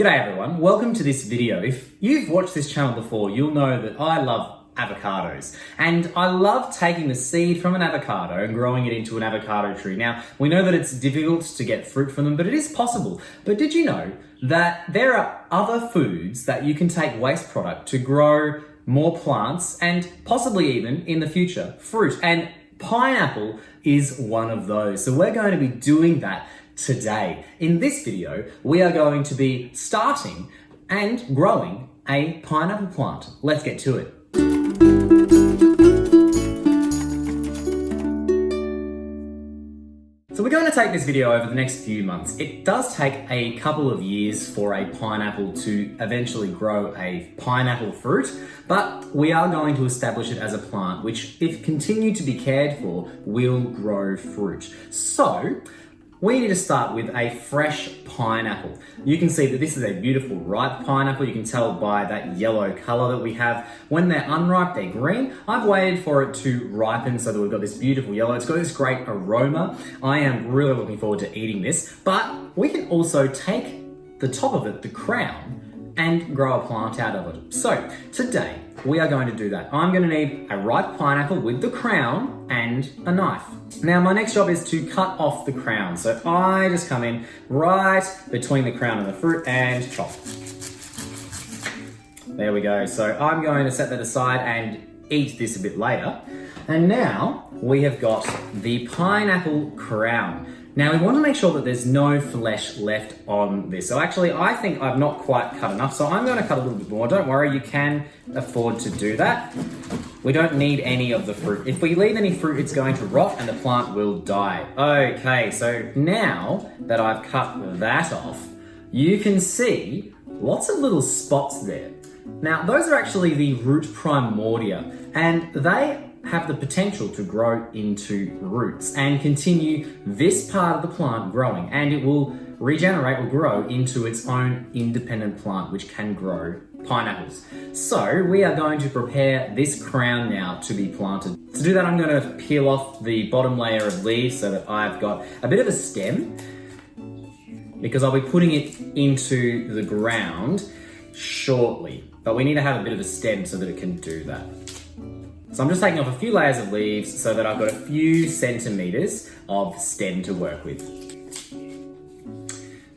G'day everyone, welcome to this video. If you've watched this channel before, you'll know that I love avocados. And I love taking the seed from an avocado and growing it into an avocado tree. Now, we know that it's difficult to get fruit from them, but it is possible. But did you know that there are other foods that you can take waste product to grow more plants and possibly even, in the future, fruit? And pineapple is one of those. So we're going to be doing that today. In this video, we are going to be starting and growing a pineapple plant. Let's get to it. So we're going to take this video over the next few months. It does take a couple of years for a pineapple to eventually grow a pineapple fruit, but we are going to establish it as a plant, which, if continued to be cared for, will grow fruit. So we need to start with a fresh pineapple. You can see that this is a beautiful ripe pineapple. You can tell by that yellow color that we have. When they're unripe, they're green. I've waited for it to ripen so that we've got this beautiful yellow. It's got this great aroma. I am really looking forward to eating this, but we can also take the top of it, the crown, and grow a plant out of it. So today we are going to do that. I'm going to need a ripe pineapple with the crown and a knife. Now my next job is to cut off the crown. So I just come in right between the crown and the fruit and chop. There we go. So I'm going to set that aside and eat this a bit later. And now we have got the pineapple crown. Now we want to make sure that there's no flesh left on this. So actually I think I've not quite cut enough, so I'm going to cut a little bit more. Don't worry, you can afford to do that. We don't need any of the fruit. If we leave any fruit, it's going to rot and the plant will die. Okay, so now that I've cut that off, you can see lots of little spots there. Now those are actually the root primordia, and they have the potential to grow into roots and continue this part of the plant growing, and it will regenerate or grow into its own independent plant which can grow pineapples. So we are going to prepare this crown now to be planted. To do that, I'm going to peel off the bottom layer of leaves so that I've got a bit of a stem, because I'll be putting it into the ground shortly, but we need to have a bit of a stem so that it can do that. So I'm just taking off a few layers of leaves so that I've got a few centimeters of stem to work with.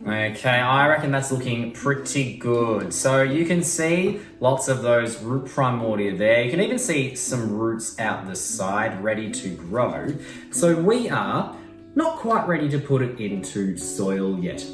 Okay, I reckon that's looking pretty good. So you can see lots of those root primordia there. You can even see some roots out the side ready to grow. So we are not quite ready to put it into soil yet.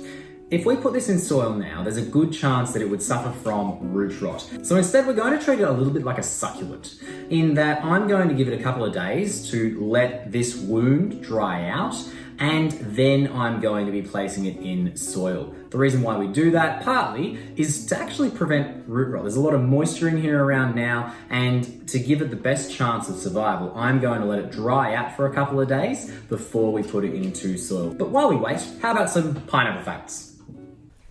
If we put this in soil now, there's a good chance that it would suffer from root rot. So instead, we're going to treat it a little bit like a succulent, in that I'm going to give it a couple of days to let this wound dry out, and then I'm going to be placing it in soil. The reason why we do that, partly, is to actually prevent root rot. There's a lot of moisture in here around now, and to give it the best chance of survival, I'm going to let it dry out for a couple of days before we put it into soil. But while we wait, how about some pineapple facts?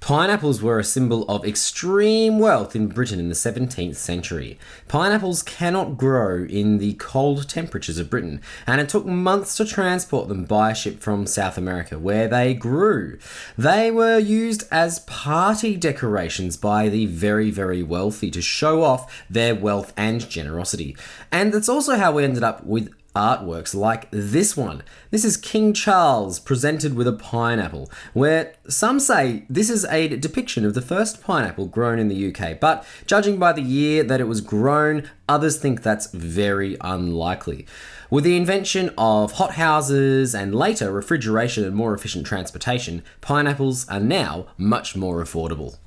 Pineapples were a symbol of extreme wealth in Britain in the 17th century. Pineapples cannot grow in the cold temperatures of Britain, and it took months to transport them by ship from South America, where they grew. They were used as party decorations by the very, very wealthy to show off their wealth and generosity. And that's also how we ended up with artworks like this one. This is King Charles presented with a pineapple, where some say this is a depiction of the first pineapple grown in the UK, but judging by the year that it was grown, others think that's very unlikely. With the invention of hothouses and later refrigeration and more efficient transportation, pineapples are now much more affordable.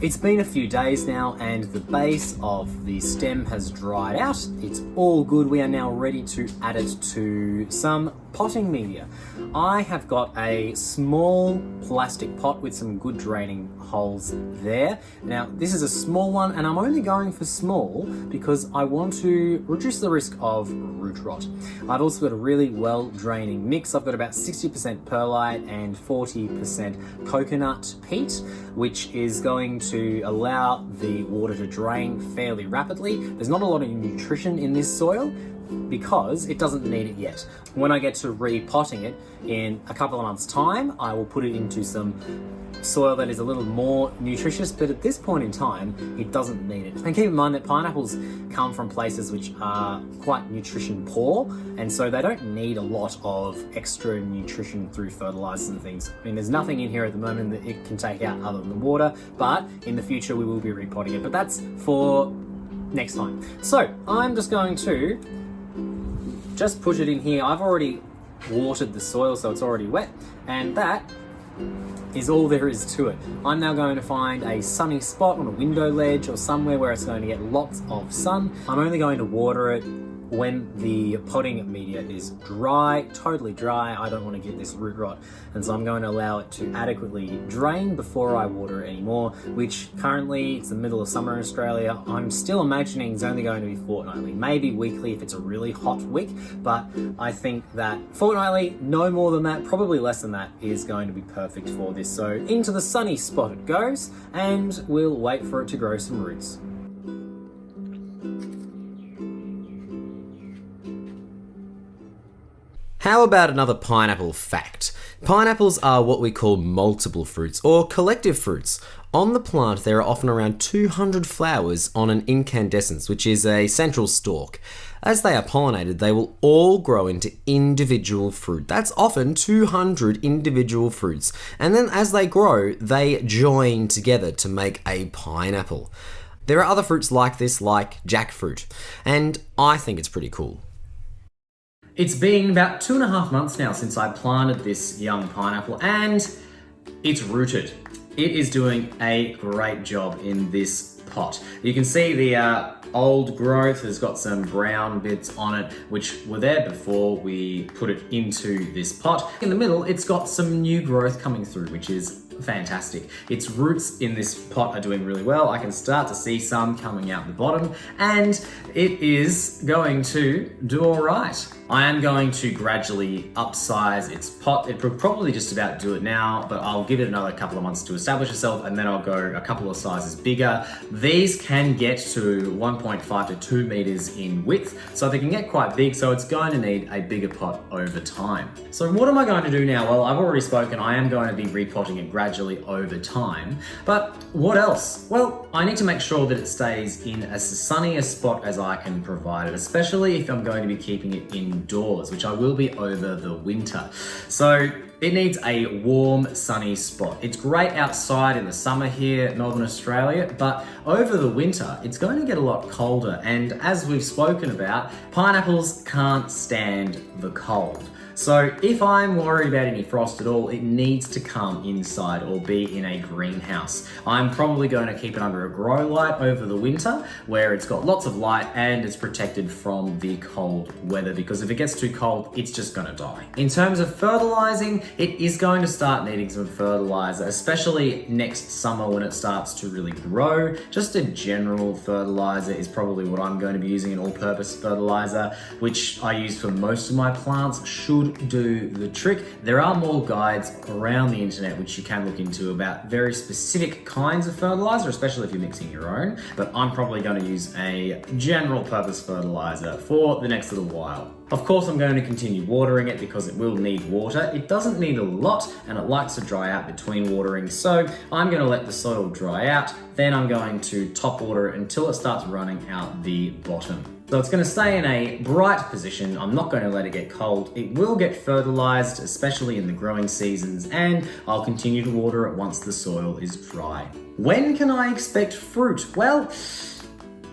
It's been a few days now and the base of the stem has dried out. It's all good. We are now ready to add it to some potting media. I have got a small plastic pot with some good draining holes there. Now this is a small one, and I'm only going for small because I want to reduce the risk of root rot. I've also got a really well draining mix. I've got about 60% perlite and 40% coconut peat, which is going to allow the water to drain fairly rapidly. There's not a lot of nutrition in this soil because it doesn't need it yet. When I get to repotting it in a couple of months' time, I will put it into some soil that is a little more nutritious, but at this point in time, it doesn't need it. And keep in mind that pineapples come from places which are quite nutrition poor, and so they don't need a lot of extra nutrition through fertilizers and things. I mean, there's nothing in here at the moment that it can take out other than the water, but in the future we will be repotting it, but that's for next time. So I'm just going to just put it in here. I've already watered the soil, so it's already wet, and that is all there is to it. I'm now going to find a sunny spot on a window ledge or somewhere where it's going to get lots of sun. I'm only going to water it when the potting media is dry, totally dry. I don't want to get this root rot, and so I'm going to allow it to adequately drain before I water it anymore, which currently it's the middle of summer in Australia. I'm still imagining it's only going to be fortnightly, maybe weekly if it's a really hot week, but I think that fortnightly, no more than that, probably less than that, is going to be perfect for this. So into the sunny spot it goes, and we'll wait for it to grow some roots. How about another pineapple fact? Pineapples are what we call multiple fruits or collective fruits. On the plant, there are often around 200 flowers on an incandescence, which is a central stalk. As they are pollinated, they will all grow into individual fruit. That's often 200 individual fruits. And then as they grow, they join together to make a pineapple. There are other fruits like this, like jackfruit, and I think it's pretty cool. It's been about 2.5 months now since I planted this young pineapple, and it's rooted. It is doing a great job in this pot. You can see the old growth has got some brown bits on it, which were there before we put it into this pot. In the middle, it's got some new growth coming through, which is fantastic. Its roots in this pot are doing really well. I can start to see some coming out the bottom, and it is going to do all right. I am going to gradually upsize its pot. It will probably just about do it now, but I'll give it another couple of months to establish itself, and then I'll go a couple of sizes bigger. These can get to 1.5 to 2 meters in width, so they can get quite big, so it's going to need a bigger pot over time. So what am I going to do now? Well, I've already spoken. I am going to be repotting it gradually over time, but what else? Well, I need to make sure that it stays in as sunny a spot as I can provide it, especially if I'm going to be keeping it indoors, which I will be over the winter. So it needs a warm, sunny spot. It's great outside in the summer here in Northern Australia, but over the winter, it's going to get a lot colder. And as we've spoken about, pineapples can't stand the cold. So if I'm worried about any frost at all, it needs to come inside or be in a greenhouse. I'm probably going to keep it under a grow light over the winter where it's got lots of light and it's protected from the cold weather, because if it gets too cold, it's just going to die. In terms of fertilizing, it is going to start needing some fertilizer, especially next summer when it starts to really grow. Just a general fertilizer is probably what I'm going to be using, an all-purpose fertilizer, which I use for most of my plants. Should do the trick. There are more guides around the internet which you can look into about very specific kinds of fertilizer, especially if you're mixing your own, but I'm probably going to use a general purpose fertilizer for the next little while. Of course, I'm going to continue watering it because it will need water. It doesn't need a lot and it likes to dry out between watering, so I'm going to let the soil dry out, then I'm going to top water it until it starts running out the bottom. So it's going to stay in a bright position. I'm not going to let it get cold. It will get fertilized, especially in the growing seasons, and I'll continue to water it once the soil is dry. When can I expect fruit? Well,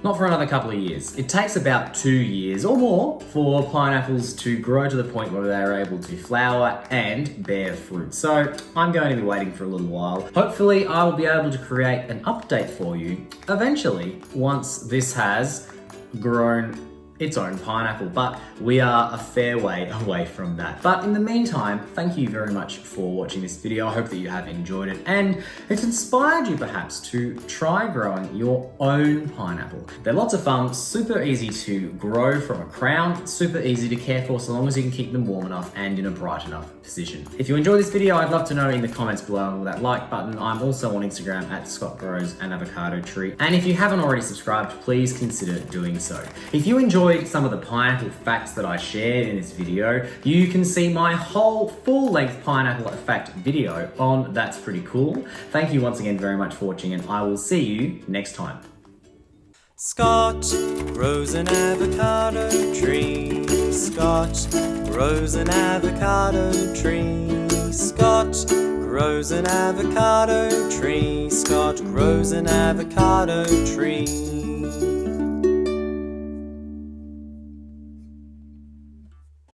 not for another couple of years. It takes about 2 years or more for pineapples to grow to the point where they're able to flower and bear fruit. So I'm going to be waiting for a little while. Hopefully I will be able to create an update for you eventually once this has grown its own pineapple, but we are a fair way away from that. But in the meantime, thank you very much for watching this video. I hope that you have enjoyed it and it's inspired you perhaps to try growing your own pineapple. They're lots of fun, super easy to grow from a crown, super easy to care for so long as you can keep them warm enough and in a bright enough position. If you enjoyed this video, I'd love to know in the comments below with that like button. I'm also on Instagram at Scott Grows an Avocado Tree. And if you haven't already subscribed, please consider doing so. If you enjoyed enjoyed some of the pineapple facts that I shared in this video, you can see my whole full-length pineapple fact video on That's Pretty Cool. Thank you once again very much for watching, and I will see you next time. Scott grows an avocado tree. Scott grows an avocado tree. Scott grows an avocado tree. Scott grows an avocado tree.